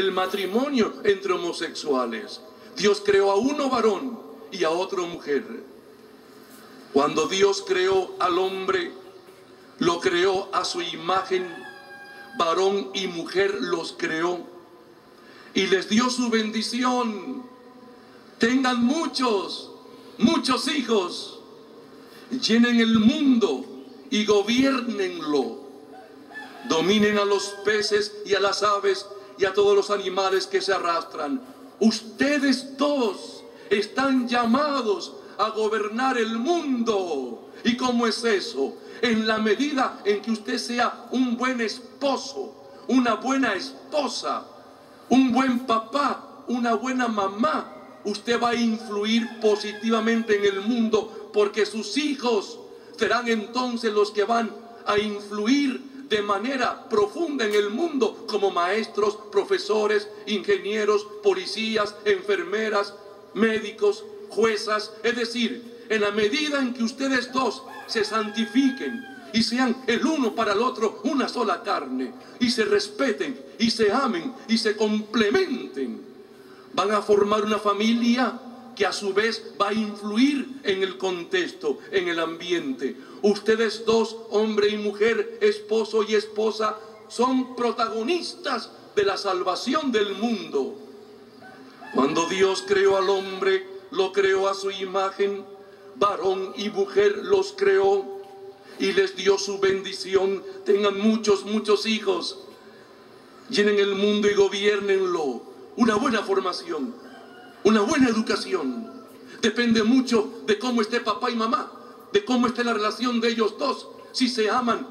el matrimonio entre homosexuales. Dios creó a uno varón y a otro mujer. Cuando Dios creó al hombre, lo creó a su imagen, varón y mujer los creó y les dio su bendición. Tengan muchos hijos, llenen el mundo y gobiernenlo. Dominen a los peces y a las aves y a todos los animales que se arrastran. Ustedes dos están llamados a gobernar el mundo. ¿Y cómo es eso? En la medida en que usted sea un buen esposo, una buena esposa, un buen papá, una buena mamá, usted va a influir positivamente en el mundo, porque sus hijos serán entonces los que van a influir de manera profunda en el mundo como maestros, profesores, ingenieros, policías, enfermeras, médicos, juezas. Es decir, en la medida en que ustedes dos se santifiquen y sean el uno para el otro una sola carne, y se respeten y se amen y se complementen, van a formar una familia que a su vez va a influir en el contexto, en el ambiente. Ustedes dos, hombre y mujer, esposo y esposa, son protagonistas de la salvación del mundo. Cuando Dios creó al hombre, lo creó a su imagen, varón y mujer los creó y les dio su bendición. Tengan muchos hijos, llenen el mundo y gobiernenlo. Una buena formación, una buena educación, depende mucho de cómo esté papá y mamá, de cómo esté la relación de ellos dos, si se aman,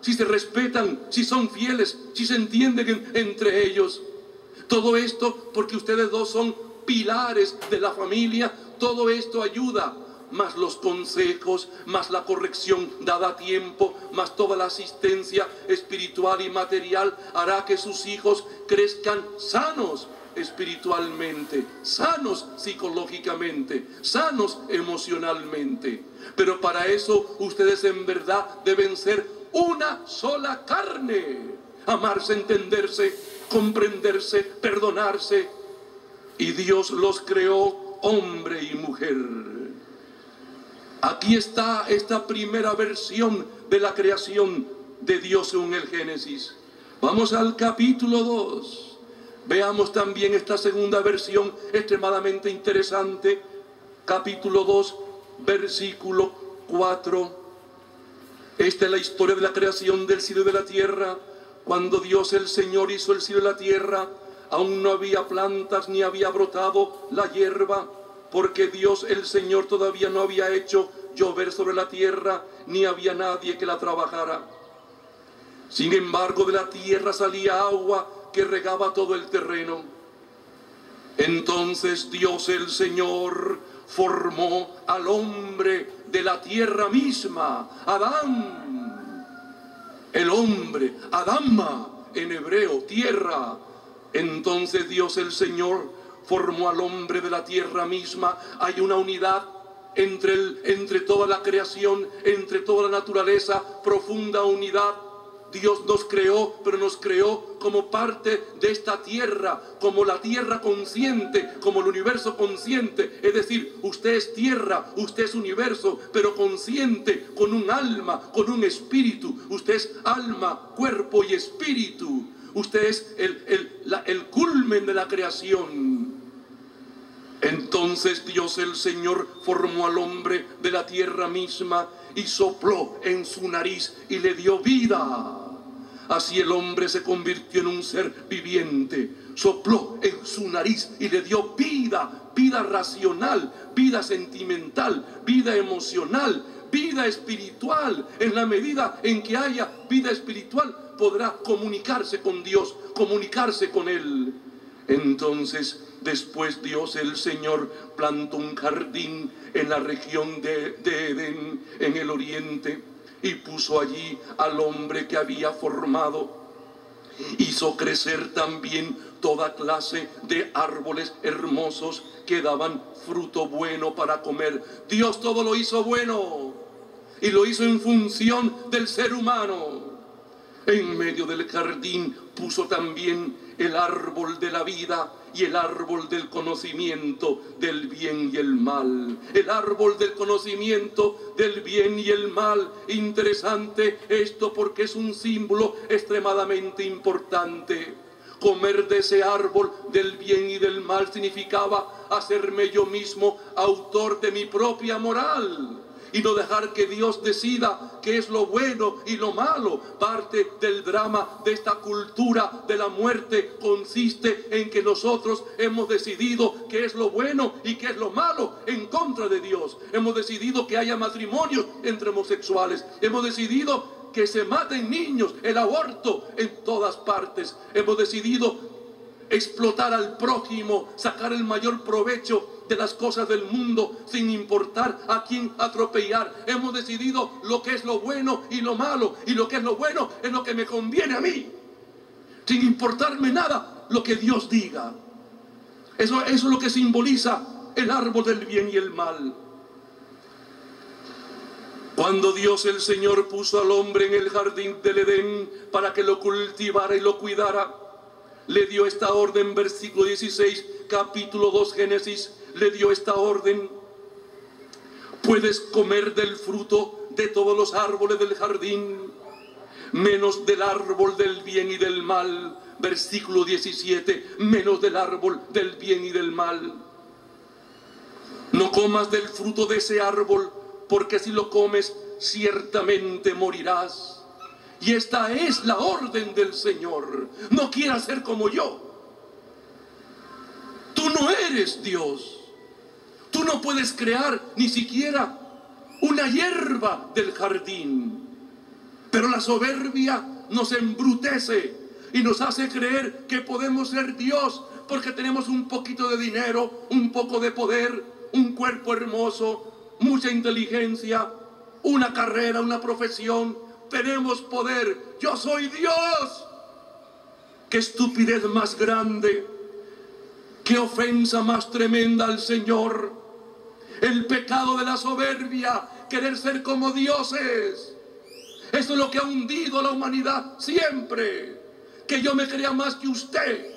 si se respetan, si son fieles, si se entienden entre ellos. Todo esto porque ustedes dos son pilares de la familia. Todo esto ayuda, más los consejos, más la corrección dada a tiempo, más toda la asistencia espiritual y material hará que sus hijos crezcan sanos espiritualmente, sanos psicológicamente, sanos emocionalmente. Pero para eso ustedes en verdad deben ser una sola carne, amarse, entenderse, comprenderse, perdonarse. Y Dios los creó hombre y mujer. Aquí está esta primera versión de la creación de Dios según el Génesis. Vamos al capítulo 2. Veamos también esta segunda versión extremadamente interesante. Capítulo 2, versículo 4. Esta es la historia de la creación del cielo y de la tierra. Cuando Dios el Señor hizo el cielo y la tierra, aún no había plantas ni había brotado la hierba, porque Dios el Señor todavía no había hecho llover sobre la tierra, ni había nadie que la trabajara. Sin embargo, de la tierra salía agua que regaba todo el terreno. Entonces Dios el Señor formó al hombre de la tierra misma, Adán. El hombre, Adama, en hebreo, tierra. Entonces Dios el Señor formó al hombre de la tierra misma. Hay una unidad entre toda la creación, entre toda la naturaleza, profunda unidad. Dios nos creó, pero nos creó como parte de esta tierra, como la tierra consciente, como el universo consciente. Es decir, usted es tierra, usted es universo, pero consciente, con un alma, con un espíritu. Usted es alma, cuerpo y espíritu. Usted es el culmen de la creación. Entonces Dios el Señor formó al hombre de la tierra misma y sopló en su nariz y le dio vida. Así el hombre se convirtió en un ser viviente. Sopló en su nariz y le dio vida, vida racional, vida sentimental, vida emocional, vida espiritual. En la medida en que haya vida espiritual, podrá comunicarse con Dios, comunicarse con Él. Entonces, después Dios el Señor plantó un jardín en la región de Edén, en el oriente, y puso allí al hombre que había formado. Hizo crecer también toda clase de árboles hermosos que daban fruto bueno para comer. Dios todo lo hizo bueno y lo hizo en función del ser humano. En medio del jardín puso también el árbol de la vida y el árbol del conocimiento del bien y el mal. El árbol del conocimiento del bien y el mal. Interesante esto porque es un símbolo extremadamente importante. Comer de ese árbol del bien y del mal significaba hacerme yo mismo autor de mi propia moral y no dejar que Dios decida qué es lo bueno y lo malo. Parte del drama de esta cultura de la muerte consiste en que nosotros hemos decidido qué es lo bueno y qué es lo malo en contra de Dios. Hemos decidido que haya matrimonios entre homosexuales. Hemos decidido que se maten niños, el aborto en todas partes. Hemos decidido explotar al prójimo, sacar el mayor provecho de las cosas del mundo sin importar a quién atropellar. Hemos decidido lo que es lo bueno y lo malo, y lo que es lo bueno es lo que me conviene a mí, sin importarme nada lo que Dios diga. Eso es lo que simboliza el árbol del bien y el mal. Cuando Dios el Señor puso al hombre en el jardín del Edén para que lo cultivara y lo cuidara, le dio esta orden, versículo 16, capítulo 2, Génesis, le dio esta orden: puedes comer del fruto de todos los árboles del jardín, menos del árbol del bien y del mal. Versículo 17, menos del árbol del bien y del mal. No comas del fruto de ese árbol, porque si lo comes, ciertamente morirás. Y esta es la orden del Señor. No quieras ser como yo. Tú no eres Dios. Tú no puedes crear ni siquiera una hierba del jardín. Pero la soberbia nos embrutece y nos hace creer que podemos ser Dios porque tenemos un poquito de dinero, un poco de poder, un cuerpo hermoso, mucha inteligencia, una carrera, una profesión. Tenemos poder. Yo soy Dios. Qué estupidez más grande, qué ofensa más tremenda al Señor. El pecado de la soberbia, querer ser como dioses. Eso es lo que ha hundido a la humanidad siempre. Que yo me crea más que usted,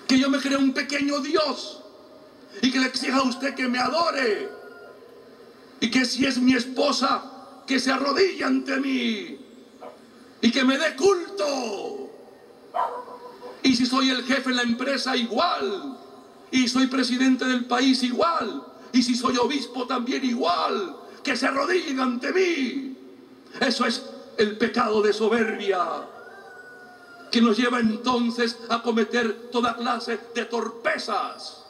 que yo me crea un pequeño Dios y que le exija a usted que me adore, y que si es mi esposa, que se arrodille ante mí y que me dé culto. Y si soy el jefe en la empresa, igual. Y soy presidente del país, igual. Y si soy obispo, también igual. Que se arrodillen ante mí. Eso es el pecado de soberbia, que nos lleva entonces a cometer toda clase de torpezas.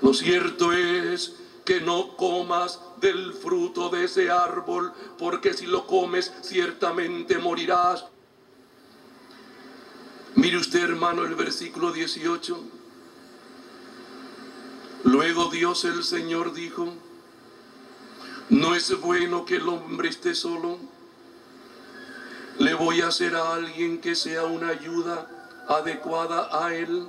Lo cierto es que no comas del fruto de ese árbol, porque si lo comes ciertamente morirás. Mire usted, hermano, el versículo 18. Luego Dios el Señor dijo: no es bueno que el hombre esté solo. Le voy a hacer a alguien que sea una ayuda adecuada a él.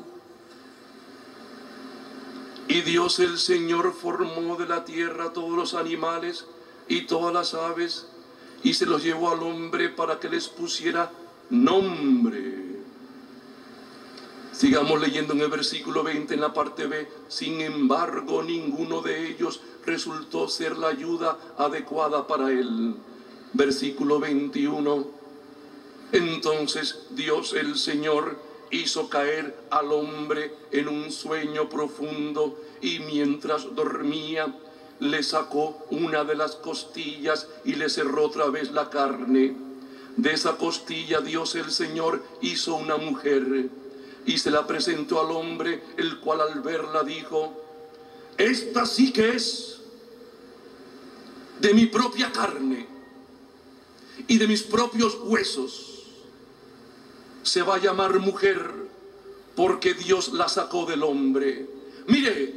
Y Dios el Señor formó de la tierra todos los animales y todas las aves, y se los llevó al hombre para que les pusiera nombre. Sigamos leyendo en el versículo 20, en la parte B. Sin embargo, ninguno de ellos resultó ser la ayuda adecuada para él. Versículo 21. Entonces Dios el Señor hizo caer al hombre en un sueño profundo, y mientras dormía le sacó una de las costillas y le cerró otra vez la carne. De esa costilla Dios el Señor hizo una mujer y se la presentó al hombre, el cual al verla dijo: esta sí que es de mi propia carne y de mis propios huesos. Se va a llamar mujer porque Dios la sacó del hombre. Mire,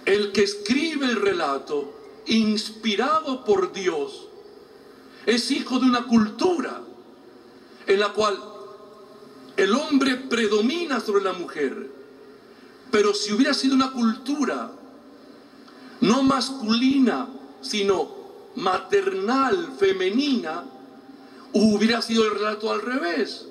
el que escribe el relato, inspirado por Dios, es hijo de una cultura en la cual el hombre predomina sobre la mujer. Pero si hubiera sido una cultura no masculina, sino maternal, femenina, Hubiera sido el relato al revés.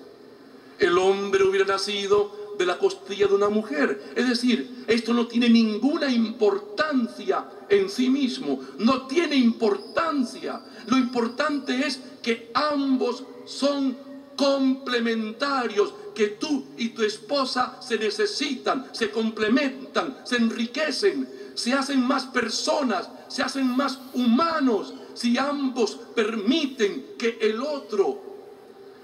El hombre hubiera nacido de la costilla de una mujer. Es decir, esto no tiene ninguna importancia en sí mismo. No tiene importancia. Lo importante es que ambos son complementarios, que tú y tu esposa se necesitan, se complementan, se enriquecen, se hacen más personas, se hacen más humanos, si ambos permiten que el otro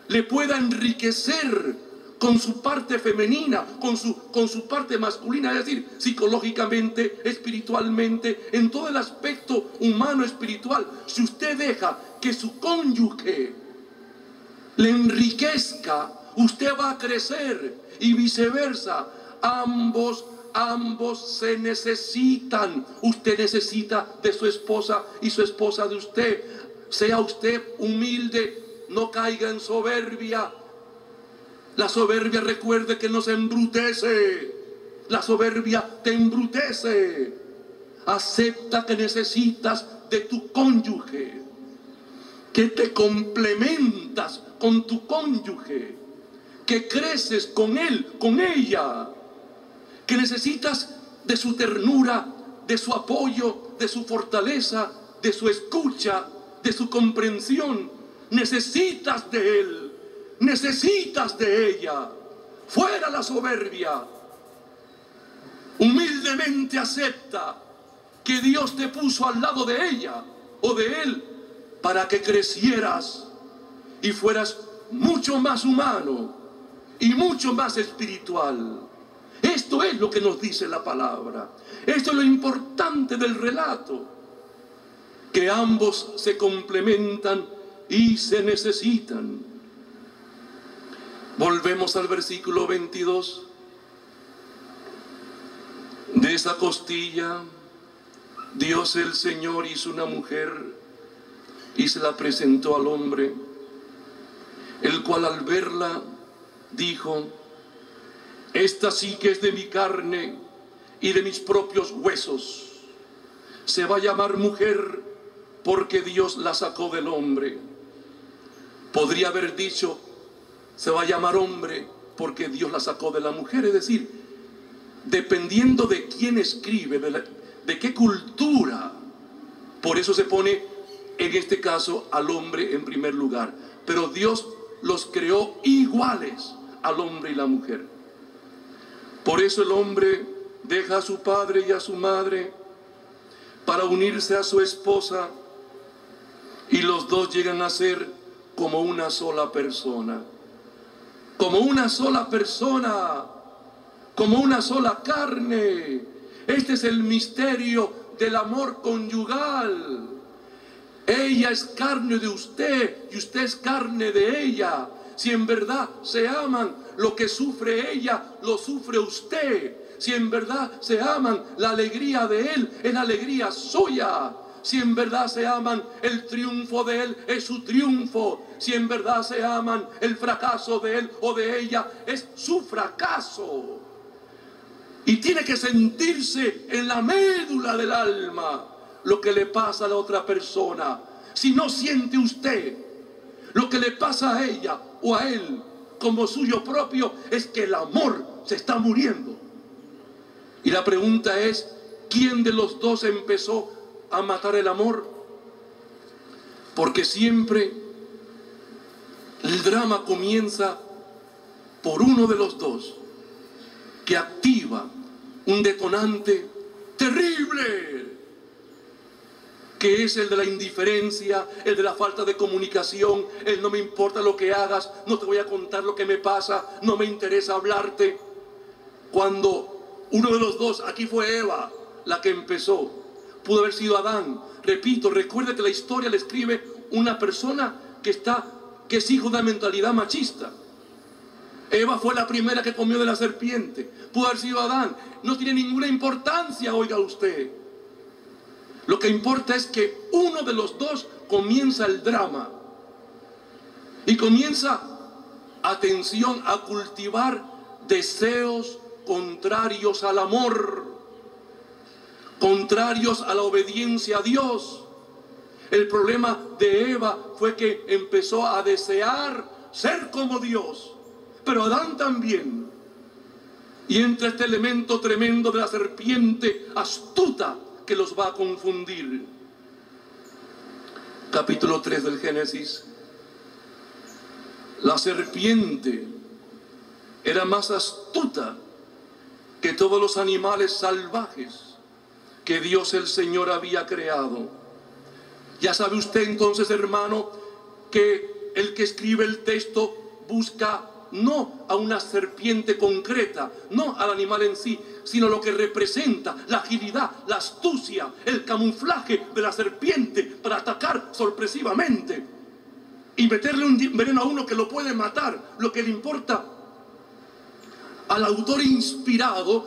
le pueda enriquecer con su parte femenina, con su parte masculina, es decir, psicológicamente, espiritualmente, en todo el aspecto humano espiritual. Si usted deja que su cónyuge le enriquezca, usted va a crecer, y viceversa. Ambos se necesitan. Usted necesita de su esposa y su esposa de usted. Sea usted humilde, no caiga en soberbia. La soberbia, recuerde que nos embrutece. La soberbia te embrutece. Acepta que necesitas de tu cónyuge, que te complementas con tu cónyuge, que creces con él, con ella, que necesitas de su ternura, de su apoyo, de su fortaleza, de su escucha, de su comprensión. Necesitas de él, necesitas de ella. Fuera la soberbia. Humildemente acepta que Dios te puso al lado de ella o de él para que crecieras y fueras mucho más humano y mucho más espiritual. Esto es lo que nos dice la palabra. Esto es lo importante del relato, que ambos se complementan y se necesitan. Volvemos al versículo 22. De esa costilla Dios el Señor hizo una mujer y se la presentó al hombre, el cual al verla dijo: esta sí que es de mi carne y de mis propios huesos. Se va a llamar mujer porque Dios la sacó del hombre. Podría haber dicho: se va a llamar hombre porque Dios la sacó de la mujer. Es decir, dependiendo de quién escribe, de qué cultura. Por eso se pone en este caso al hombre en primer lugar. Pero Dios los creó iguales al hombre y la mujer. Por eso el hombre deja a su padre y a su madre para unirse a su esposa, y los dos llegan a ser como una sola persona. Como una sola persona, como una sola carne. Este es el misterio del amor conyugal. Ella es carne de usted y usted es carne de ella. Si en verdad se aman, lo que sufre ella, lo sufre usted. Si en verdad se aman, la alegría de él es la alegría suya. Si en verdad se aman, el triunfo de él es su triunfo. Si en verdad se aman, el fracaso de él o de ella es su fracaso. Y tiene que sentirse en la médula del alma lo que le pasa a la otra persona. Si no siente usted lo que le pasa a ella o a él como suyo propio, es que el amor se está muriendo. Y la pregunta es: ¿quién de los dos empezó a matar el amor? Porque siempre el drama comienza por uno de los dos, que activa un detonante terrible, que es el de la indiferencia, el de la falta de comunicación, el no me importa lo que hagas, no te voy a contar lo que me pasa, no me interesa hablarte. Cuando uno de los dos, aquí fue Eva la que empezó, pudo haber sido Adán. Repito, recuerde que la historia le escribe una persona que es hijo de una mentalidad machista. Eva fue la primera que comió de la serpiente. Pudo haber sido Adán. No tiene ninguna importancia, oiga usted. Lo que importa es que uno de los dos comienza el drama. Y comienza, atención, a cultivar deseos contrarios al amor, contrarios a la obediencia a Dios. El problema de Eva fue que empezó a desear ser como Dios, pero Adán también. Y entra este elemento tremendo de la serpiente astuta que los va a confundir. Capítulo 3 del Génesis. La serpiente era más astuta que todos los animales salvajes que Dios el Señor había creado. Ya sabe usted entonces, hermano, que el que escribe el texto busca no a una serpiente concreta, no al animal en sí, sino lo que representa la agilidad, la astucia, el camuflaje de la serpiente para atacar sorpresivamente y meterle un veneno a uno que lo puede matar. Lo que le importa al autor inspirado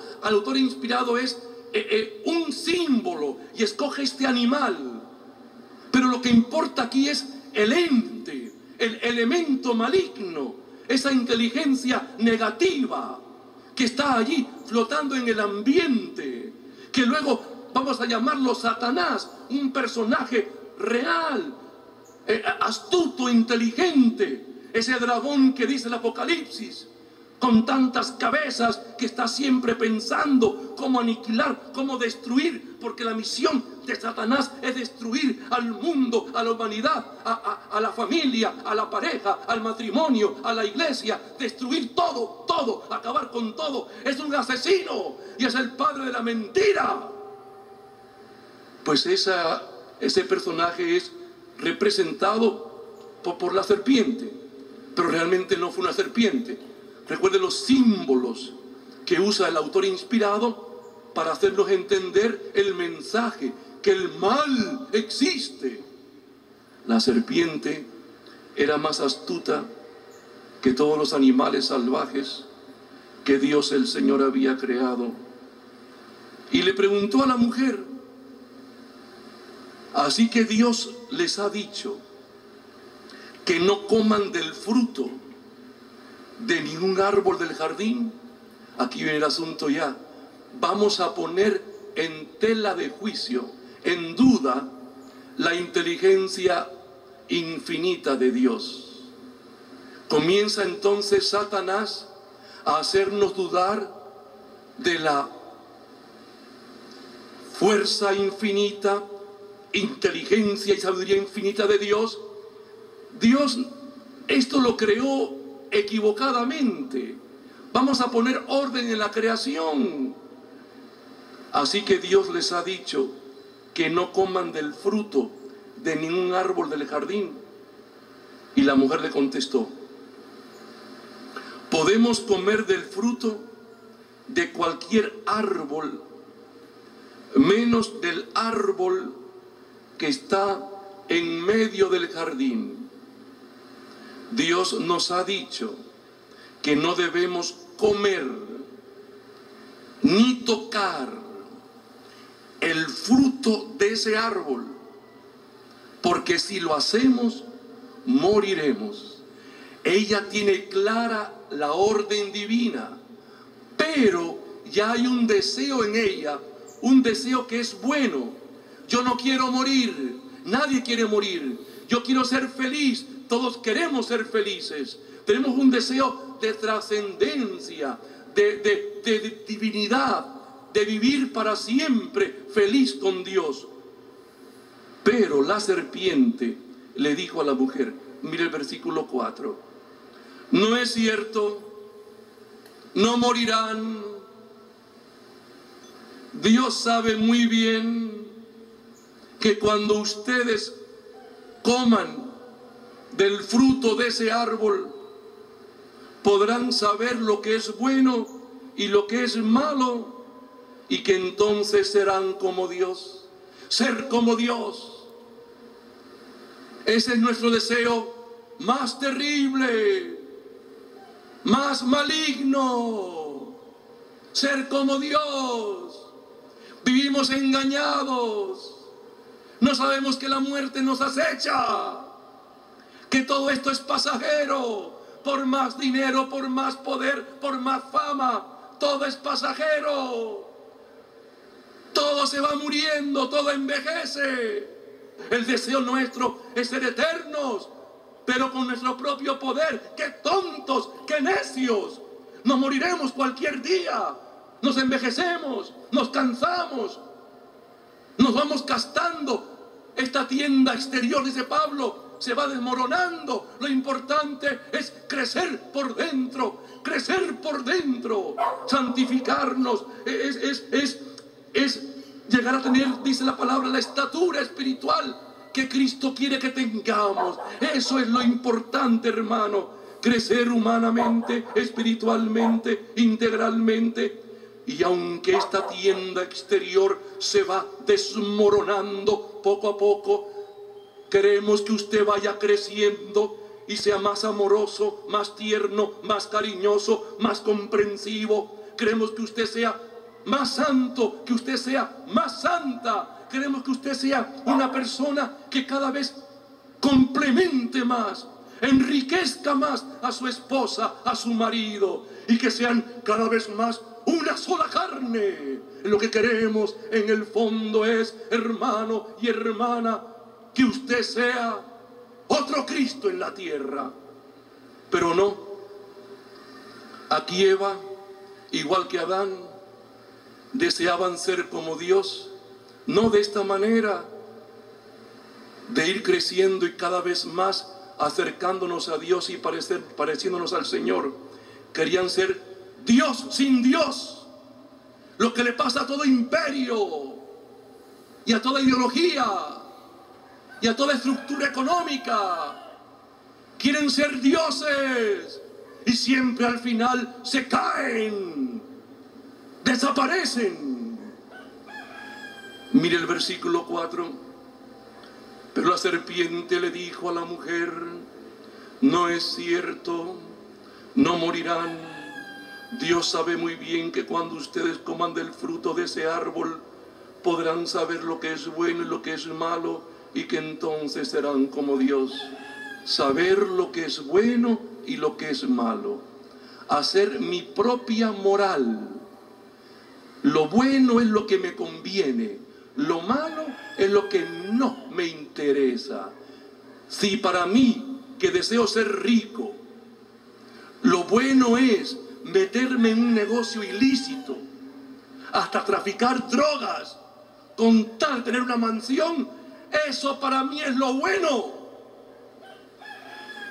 es un símbolo, y escoge este animal. Pero lo que importa aquí es el ente, el elemento maligno, esa inteligencia negativa que está allí flotando en el ambiente, que luego vamos a llamarlo Satanás, un personaje real, astuto, inteligente, ese dragón que dice el Apocalipsis, con tantas cabezas, que está siempre pensando cómo aniquilar, cómo destruir, porque la misión de Satanás es destruir al mundo, a la humanidad, a la familia, a la pareja, al matrimonio, a la iglesia, destruir todo, acabar con todo. Es un asesino y es el padre de la mentira. Pues ese personaje es representado por la serpiente, pero realmente no fue una serpiente. Recuerde los símbolos que usa el autor inspirado para hacernos entender el mensaje, que el mal existe. La serpiente era más astuta que todos los animales salvajes que Dios el Señor había creado. Y le preguntó a la mujer: así que Dios les ha dicho que no coman del fruto de ningún árbol del jardín. Aquí viene el asunto ya. Vamos a poner en tela de juicio, en duda, la inteligencia infinita de Dios. Comienza entonces Satanás a hacernos dudar de la fuerza infinita, inteligencia y sabiduría infinita de Dios. Dios esto lo creó equivocadamente. Vamos a poner orden en la creación. Así que Dios les ha dicho que no coman del fruto de ningún árbol del jardín. Y la mujer le contestó: podemos comer del fruto de cualquier árbol, menos del árbol que está en medio del jardín. Dios nos ha dicho que no debemos comer ni tocar el fruto de ese árbol, porque si lo hacemos, moriremos. Ella tiene clara la orden divina, pero ya hay un deseo en ella, un deseo que es bueno. Yo no quiero morir, nadie quiere morir. Yo quiero ser feliz, todos queremos ser felices. Tenemos un deseo de trascendencia, de divinidad, de vivir para siempre feliz con Dios. Pero la serpiente le dijo a la mujer, mire el versículo 4, no es cierto, no morirán. Dios sabe muy bien que cuando ustedes coman del fruto de ese árbol, podrán saber lo que es bueno y lo que es malo, y que entonces serán como Dios. Ser como Dios, ese es nuestro deseo más terrible, más maligno. Ser como Dios. Vivimos engañados, no sabemos que la muerte nos acecha, que todo esto es pasajero. Por más dinero, por más poder, por más fama, todo es pasajero. Todo se va muriendo, todo envejece. El deseo nuestro es ser eternos, pero con nuestro propio poder. ¡Qué tontos, qué necios! Nos moriremos cualquier día. Nos envejecemos, nos cansamos, nos vamos gastando. Esta tienda exterior, dice Pablo, se va desmoronando. Lo importante es crecer por dentro, santificarnos, es llegar a tener, dice la palabra, la estatura espiritual que Cristo quiere que tengamos. Eso es lo importante, hermano. Crecer humanamente, espiritualmente, integralmente. Y aunque esta tienda exterior se va desmoronando poco a poco, queremos que usted vaya creciendo y sea más amoroso, más tierno, más cariñoso, más comprensivo. Queremos que usted sea más santo, que usted sea más santa. Queremos que usted sea una persona que cada vez complemente más, enriquezca más a su esposa, a su marido, y que sean cada vez más una sola carne. Lo que queremos en el fondo es, hermano y hermana, que usted sea otro Cristo en la tierra. Pero no. Aquí Eva, igual que Adán, deseaban ser como Dios. No de esta manera, de ir creciendo y cada vez más acercándonos a Dios y pareciéndonos al Señor. Querían ser Dios sin Dios. Lo que le pasa a todo imperio y a toda ideología y a toda estructura económica. Quieren ser dioses y siempre al final se caen, desaparecen. Mire el versículo 4. Pero la serpiente le dijo a la mujer: no es cierto, no morirán. Dios sabe muy bien que cuando ustedes coman del fruto de ese árbol, podrán saber lo que es bueno y lo que es malo, y que entonces serán como Dios. Saber lo que es bueno y lo que es malo. Hacer mi propia moral. Lo bueno es lo que me conviene. Lo malo es lo que no me interesa. Si para mí, que deseo ser rico, lo bueno es meterme en un negocio ilícito, hasta traficar drogas, con tal de tener una mansión, eso para mí es lo bueno.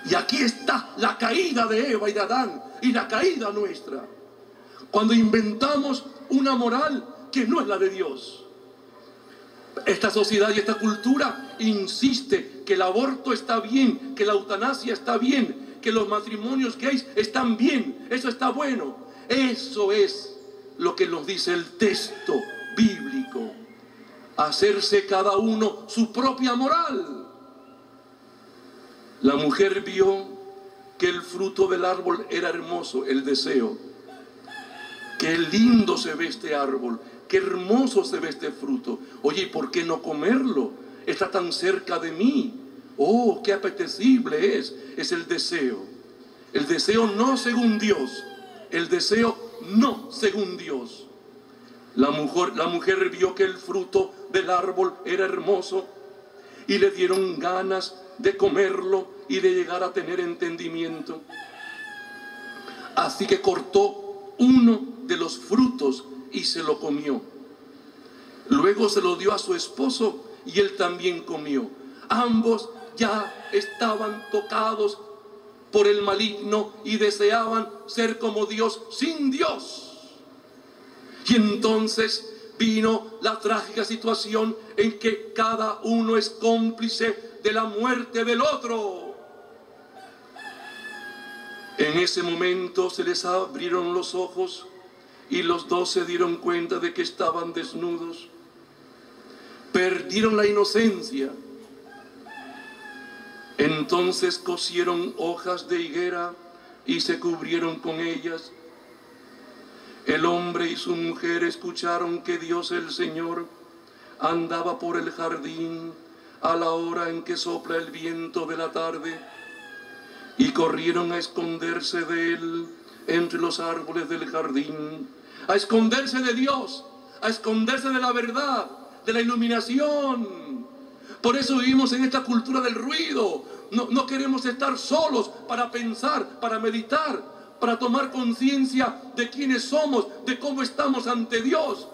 Y aquí está la caída de Eva y de Adán, y la caída nuestra, cuando inventamos una moral que no es la de Dios. Esta sociedad y esta cultura insiste que el aborto está bien, que la eutanasia está bien, que los matrimonios gays están bien, eso está bueno. Eso es lo que nos dice el texto bíblico. Hacerse cada uno su propia moral. La mujer vio que el fruto del árbol era hermoso, el deseo. Qué lindo se ve este árbol. Qué hermoso se ve este fruto. Oye, ¿y por qué no comerlo? Está tan cerca de mí. Oh, qué apetecible es. Es el deseo. El deseo no según Dios. El deseo no según Dios. La mujer vio que el fruto del árbol era hermoso y le dieron ganas de comerlo y de llegar a tener entendimiento. Así que cortó uno de los frutos y se lo comió. Luego se lo dio a su esposo y él también comió. Ambos ya estaban tocados por el maligno y deseaban ser como Dios sin Dios. Y entonces vino la trágica situación en que cada uno es cómplice de la muerte del otro. En ese momento se les abrieron los ojos y los dos se dieron cuenta de que estaban desnudos. Perdieron la inocencia. Entonces cosieron hojas de higuera y se cubrieron con ellas. El hombre y su mujer escucharon que Dios el Señor andaba por el jardín a la hora en que sopla el viento de la tarde, y corrieron a esconderse de él entre los árboles del jardín, a esconderse de Dios, a esconderse de la verdad, de la iluminación. Por eso vivimos en esta cultura del ruido. No queremos estar solos para pensar, para meditar, para tomar conciencia de quiénes somos, de cómo estamos ante Dios.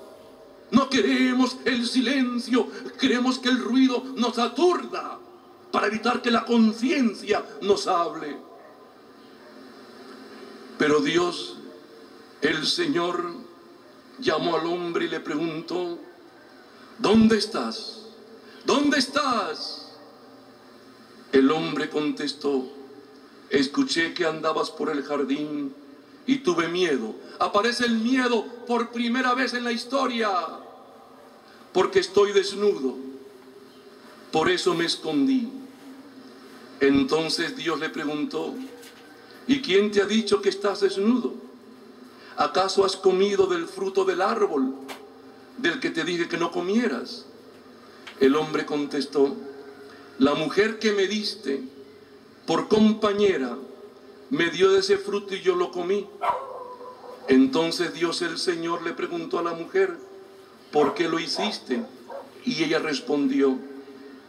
No queremos el silencio, queremos que el ruido nos aturda para evitar que la conciencia nos hable. Pero Dios, el Señor, llamó al hombre y le preguntó: ¿dónde estás? ¿Dónde estás? El hombre contestó: escuché que andabas por el jardín y tuve miedo. Aparece el miedo por primera vez en la historia, porque estoy desnudo, por eso me escondí. Entonces Dios le preguntó: ¿y quién te ha dicho que estás desnudo? ¿Acaso has comido del fruto del árbol del que te dije que no comieras? El hombre contestó: la mujer que me diste por compañera me dio de ese fruto y yo lo comí. Entonces Dios el Señor le preguntó a la mujer: ¿por qué lo hiciste? Y ella respondió: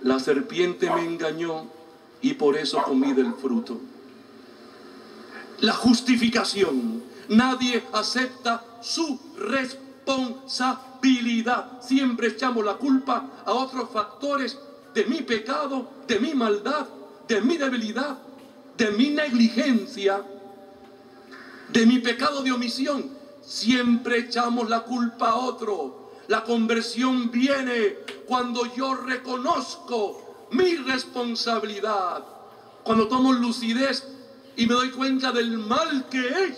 la serpiente me engañó y por eso comí del fruto. La justificación. Nadie acepta su responsabilidad. Siempre echamos la culpa a otros factores de mi pecado, de mi maldad, de mi debilidad, de mi negligencia, de mi pecado de omisión. Siempre echamos la culpa a otro. La conversión viene cuando yo reconozco mi responsabilidad, cuando tomo lucidez y me doy cuenta del mal que he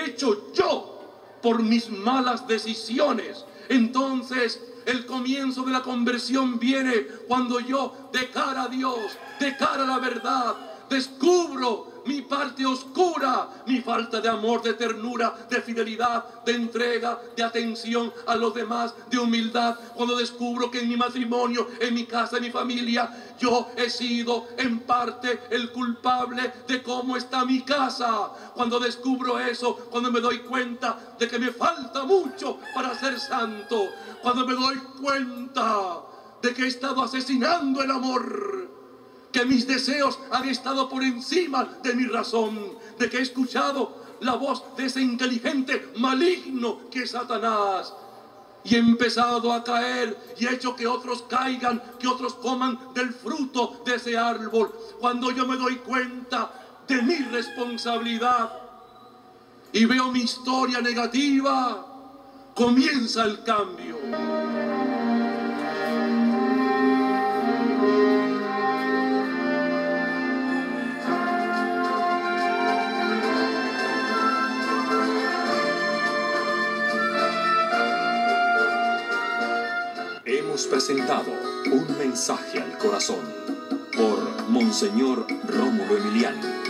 hecho yo por mis malas decisiones. Entonces el comienzo de la conversión viene cuando yo, de cara a Dios, de cara a la verdad, descubro mi parte oscura, mi falta de amor, de ternura, de fidelidad, de entrega, de atención a los demás, de humildad. Cuando descubro que en mi matrimonio, en mi casa, en mi familia, yo he sido en parte el culpable de cómo está mi casa. Cuando descubro eso, cuando me doy cuenta de que me falta mucho para ser santo, cuando me doy cuenta de que he estado asesinando el amor, que mis deseos han estado por encima de mi razón, de que he escuchado la voz de ese inteligente maligno que es Satanás, y he empezado a caer y he hecho que otros caigan, que otros coman del fruto de ese árbol. Cuando yo me doy cuenta de mi responsabilidad y veo mi historia negativa, comienza el cambio. Hemos presentado Un mensaje al corazón por Monseñor Rómulo Emiliani.